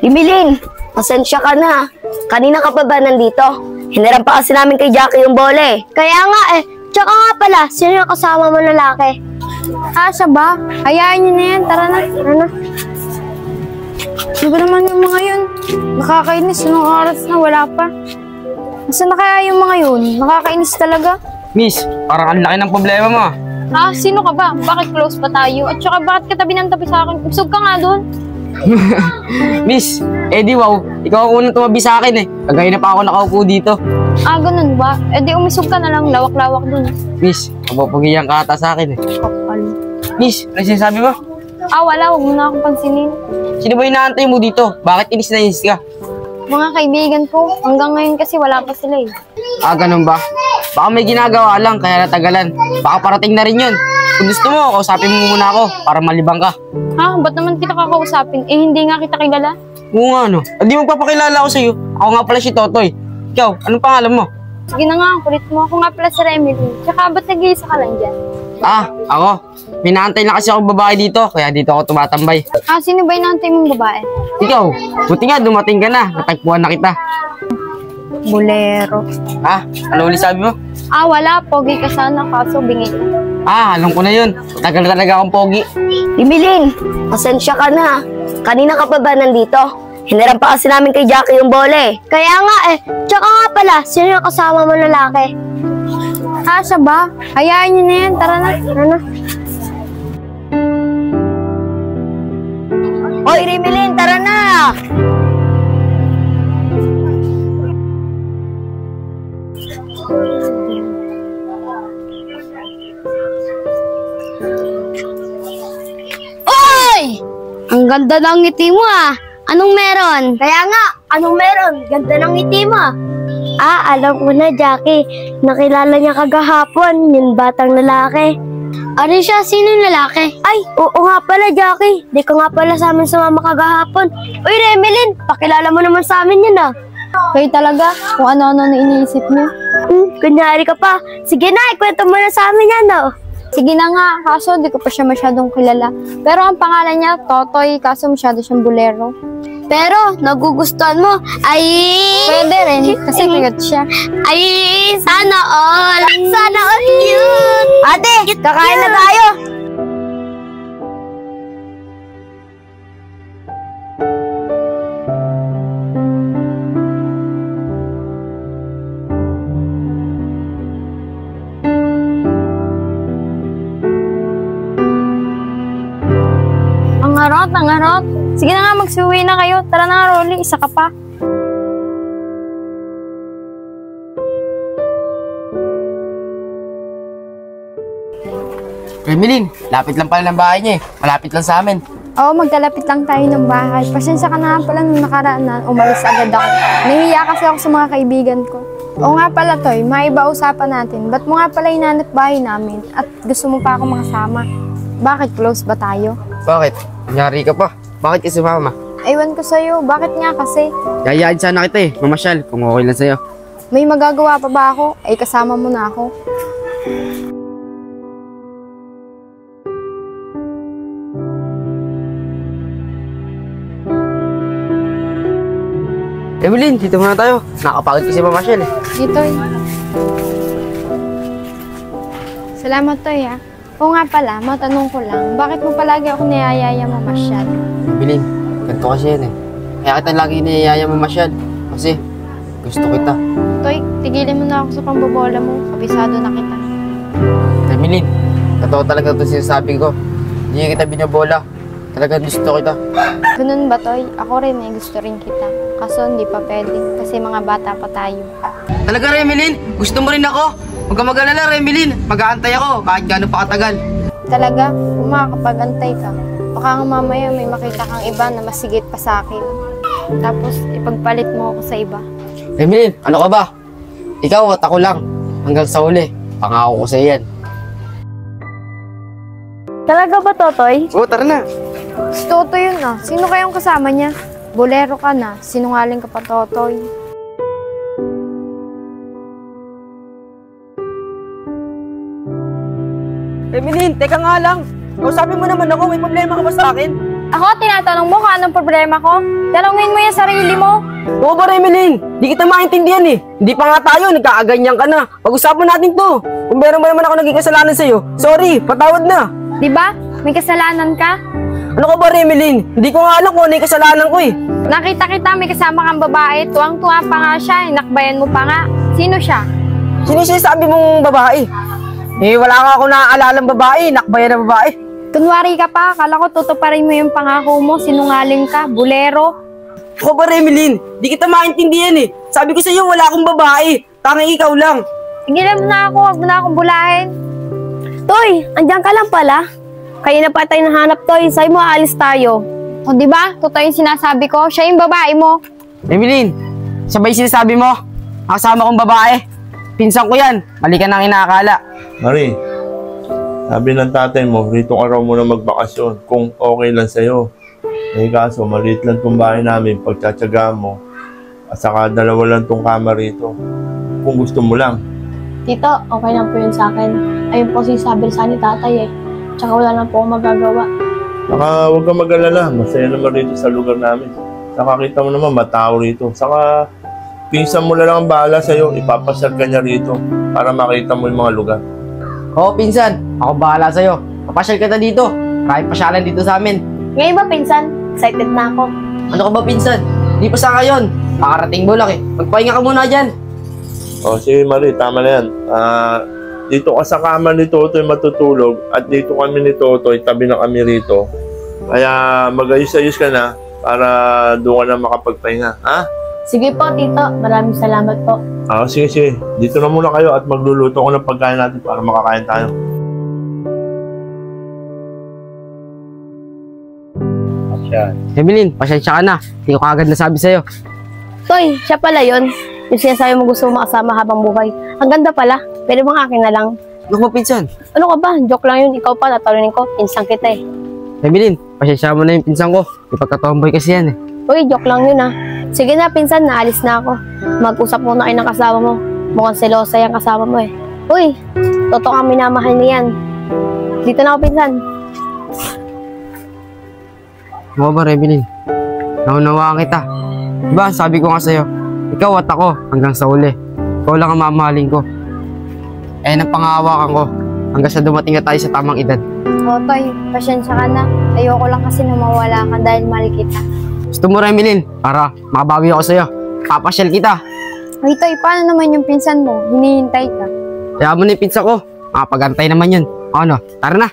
Rimilin, pasensya ka na. Kanina ka pa ba nandito? Hiniram pa kasi namin kay Jackie yung bola eh. Kaya nga eh. Tsaka nga pala, sino yung kasama mo lalaki? Siya ba? Hayaan niyo na yan. Tara na. Tara na. Ano ba naman yung mga yun? Nakakainis. Anong oras na? Wala pa. Nasaan na kaya yung mga yun? Nakakainis talaga. Miss, parang ang laki ng problema mo. Sino ka ba? Bakit close pa tayo? At saka bakit ka tabi ng tabi sa akin? Usog ka nga doon. Miss, wow, ikaw ang unang tumabi sa akin eh. Kagaya na pa ako nakaupo dito. Ganun ba? Di umisog ka na lang. Lawak-lawak doon. Miss, mapapagiyan ka ata sa akin eh. Kapal. Miss, ano sinasabi mo? Wala. Huwag mo na akong pansinin. Sino ba inaantay mo dito? Bakit inis na inis ka? Mga kaibigan ko, hanggang ngayon kasi wala pa sila eh. Ganun ba? Baka may ginagawa lang, kaya natagalan. Baka parating na rin yun. Kung gusto mo, kausapin mo muna ako para malibang ka. Ba't naman kita kakausapin? Hindi nga kita kilala. Oo nga, no? Hindi magpapakilala ako sa'yo. Ako nga pala si Totoy. Ikaw, anong pangalan mo? Sige na nga, kulit mo. Ako nga pala si Remily. Tsaka ba't nag-iisa ka lang dyan? Ako. Minaantay lang kasi ako babae dito, kaya dito ako tumatambay. Sino ba inaantay mong babae? Ikaw, buti nga dumating ka na. Natagpuan na kita. Bolero. Ano ulit sabi mo? Wala. Pogi ka sana, kaso bingit. Alam ko na yun. Tagal talaga akong pogi. Rimilin, pasensya ka na. Kanina ka pa ba nandito? Hiniram pa kasi namin kay Jackie yung bola eh. Kaya nga eh. Tsaka nga pala, sino yung kasama mo lalaki? Siya ba? Hayaan niyo na yan. Tara na. Tara na. Hoy, Rimilin, tara na! Oy! Ang ganda ng ngiti mo Anong meron? Kaya nga, anong meron? Ganda ng ngiti mo. Alam ko na, Jackie. Nakilala niya kagahapon, yung batang lalaki. Ari siya, sino yung lalaki? Ay, oo nga pala, Jackie. Di ko nga pala sa amin sumama kagahapon. Uy, Remilin, pakilala mo naman sa amin yan Kayo talaga, kung ano-ano na iniisip niyo. Kunyari ka pa. Sige na, ikwento mo na sa amin yan Sige na nga, kaso di ko pa siya masyadong kilala. Pero ang pangalan niya, Totoy, kaso masyado siyang bolero. Pero, nagugustuhan mo. Ay! Pwede rin, kasi cute siya. Ay, sana all. Sana all cute. Ate, kakain na tayo. Ang harot. Sige na nga, magsuwi na kayo. Tara na nga, Rolly. Isa ka pa. Remilin, lapit lang pala ng bahay niya eh. Malapit lang sa amin. Oo, magkalapit lang tayo ng bahay. Pasensya ka na nga pala nung nakaraan na umalis agad ako. Nahihiya kasi ako sa mga kaibigan ko. Oo nga pala, Toy. Maiba usapan natin. Ba't mo nga pala hinanap bahay namin at gusto mo pa ako makasama? Bakit close ba tayo? Bakit? Kunyari ka pa. Bakit kasi mama? Aywan ko sa'yo. Bakit nga kasi? Yayaan sana kita eh. Mamasyal, kung okay lang sa'yo. May magagawa pa ba ako? Ay, kasama mo na ako. Evelyn, dito muna tayo. Nakapagod kasi mamasyal eh. Dito Salamat, Toy Oo nga pala, matanong ko lang, bakit mo palagi ako niyayaya mamasyal? Evelyn, ganito kasi yan eh. Kaya kita lagi niyayaya mamasyal. Kasi gusto kita. Toy, tigilin mo na ako sa pambobola mo. Kabisado na kita. Evelyn, totoo talaga ito sinasabi ko. Hindi kita binabola. Talagang gusto kita. Ganun ba, Toy? Ako rin gusto rin kita. Kaso hindi pa pwede kasi mga bata pa tayo. Talaga, Remelin? Gusto mo rin ako? Huwag ka mag-alala, Remelin. Mag-aantay ako kahit gaano pa katagal. Talaga? Kung makakapag-antay ka, baka nga mamaya may makita kang iba na masigit pa sa akin. Tapos ipagpalit mo ako sa iba. Remelin, ano ka ba? Ikaw at ako lang. Hanggang sa uli. Pangako ko sa iyan. Talaga ba, Totoy? Oo, tara na. Si Totoy yun Sino kayong kasama niya? Bolero ka na. Sinungaling ka pa, Totoy. Remelin, teka nga lang. Kausapin mo naman ako. May problema ka ba sa akin? Ako, tinatanong mo kung anong problema ko? Tanungin mo yung sarili mo. Oo ba, Remelin? Di kita maintindihan eh. Hindi pa nga tayo, nagkakaganyan ka na. Pag-usapan natin to. Kung meron ba naman ako naging kasalanan sa'yo, sorry, patawad na. Di ba? May kasalanan ka? Ano ka ba, Remelin? Hindi ko nga alam kung ano yung kasalanan ko eh. Nakita kita, may kasama kang babae. Tuwang-tuwa pa nga siya. Nakbayan mo pa nga. Sino siya? Sino siya sabi mong babae? Eh, wala nga ako naaalala babae, nakbayan na babae. Kunwari ka pa. Akala ko tutuparin mo yung pangako mo. Sinungaling ka. Bulero. Ako ba, Remelin? Di kita maintindihan eh. Sabi ko sa'yo, wala akong babae. Tanging ikaw lang. Tigilan mo na ako. Huwag mo na akong bulahin. Toy, andyan ka lang pala. Kaya na pa tayo nahanap, Toy. Sa'yo mo, aalis tayo. O di ba? Totoo yung sinasabi ko. Siya yung babae mo. Remelin, sabay sinasabi mo, kasama kong babae. Pinsan ko yan. Mali ka nang inaakala. Marie, sabi ng tatay mo, rito ka raw muna magbakasyon kung okay lang sa'yo. Eh kaso, maliit lang tong bahay namin, pagtsatsaga mo. At saka dalawa lang tong kama rito. Kung gusto mo lang. Tito, okay lang po yun sa akin. Ayun po sabi sa ni tatay eh. Tsaka wala na po akong magagawa. Saka huwag kang mag-alala, masaya naman rito sa lugar namin. Saka kita mo naman, matao rito. Saka pinsan mo na lang ang bahala sa'yo, ipapasal ka niya rito para makita mo yung mga lugar. Oo, pinsan. Ako bahala sa'yo. Papasyal ka na dito. Kahit pasyalan dito sa amin. Ngayon ba, pinsan? Excited na ako. Ano ka ba, pinsan? Di pa sa ngayon. Makarating mo lang eh. Magpahinga ka muna dyan. O, sige Marie, tama na yan. Dito ka sa kama ni Totoy matutulog at dito kami ni Totoy, tabi na kami rito. Kaya mag-ayos-ayos ka na para doon ka na makapagpahinga. Ha? Sige po, tito. Maraming salamat po. Sige. Dito na muna kayo at magluluto ko ng pagkain natin para makakain tayo. Evelyn, pasensya ka na. Hindi ko kagad nasabi sa'yo. Toy, siya pala yun. Yung sinasabi mo gusto mo makasama habang buhay. Ang ganda pala. Pero mga akin na lang. Ano mo, pinsan? Ano ka ba? Joke lang yun. Ikaw pa, tatalunin ko. Pinsang kita eh. Evelyn, pasensya mo na yung pinsan ko. Ipagkatomboy kasi yan eh. Uy, joke lang yun ah. Sige na, pinsan. Naalis na ako. Mag-usap muna kayo ng kasama mo. Mukhang selosa yung kasama mo eh. Uy, totoo kang minamahal niyan. Dito na ako, pinsan. Ano ba, Evelyn? Naunawaan kita. Diba, sabi ko nga sa'yo, ikaw at ako hanggang sa uli. Ikaw lang ang mamahalin ko. Eh, ang pangahawakan ko hanggang sa dumating na tayo sa tamang edad. O, Toy, pasensya ka na. Ayoko lang kasi na mawala ka dahil mahal kita. Gusto mo, Evelyn, para makabawi ako sa'yo. Papasyal kita. Ay, Toy, paano naman yung pinsan mo? Hinihintay ka. Kaya mo na yung pinsan ko. Makapag-antay naman yun. O ano, tara na.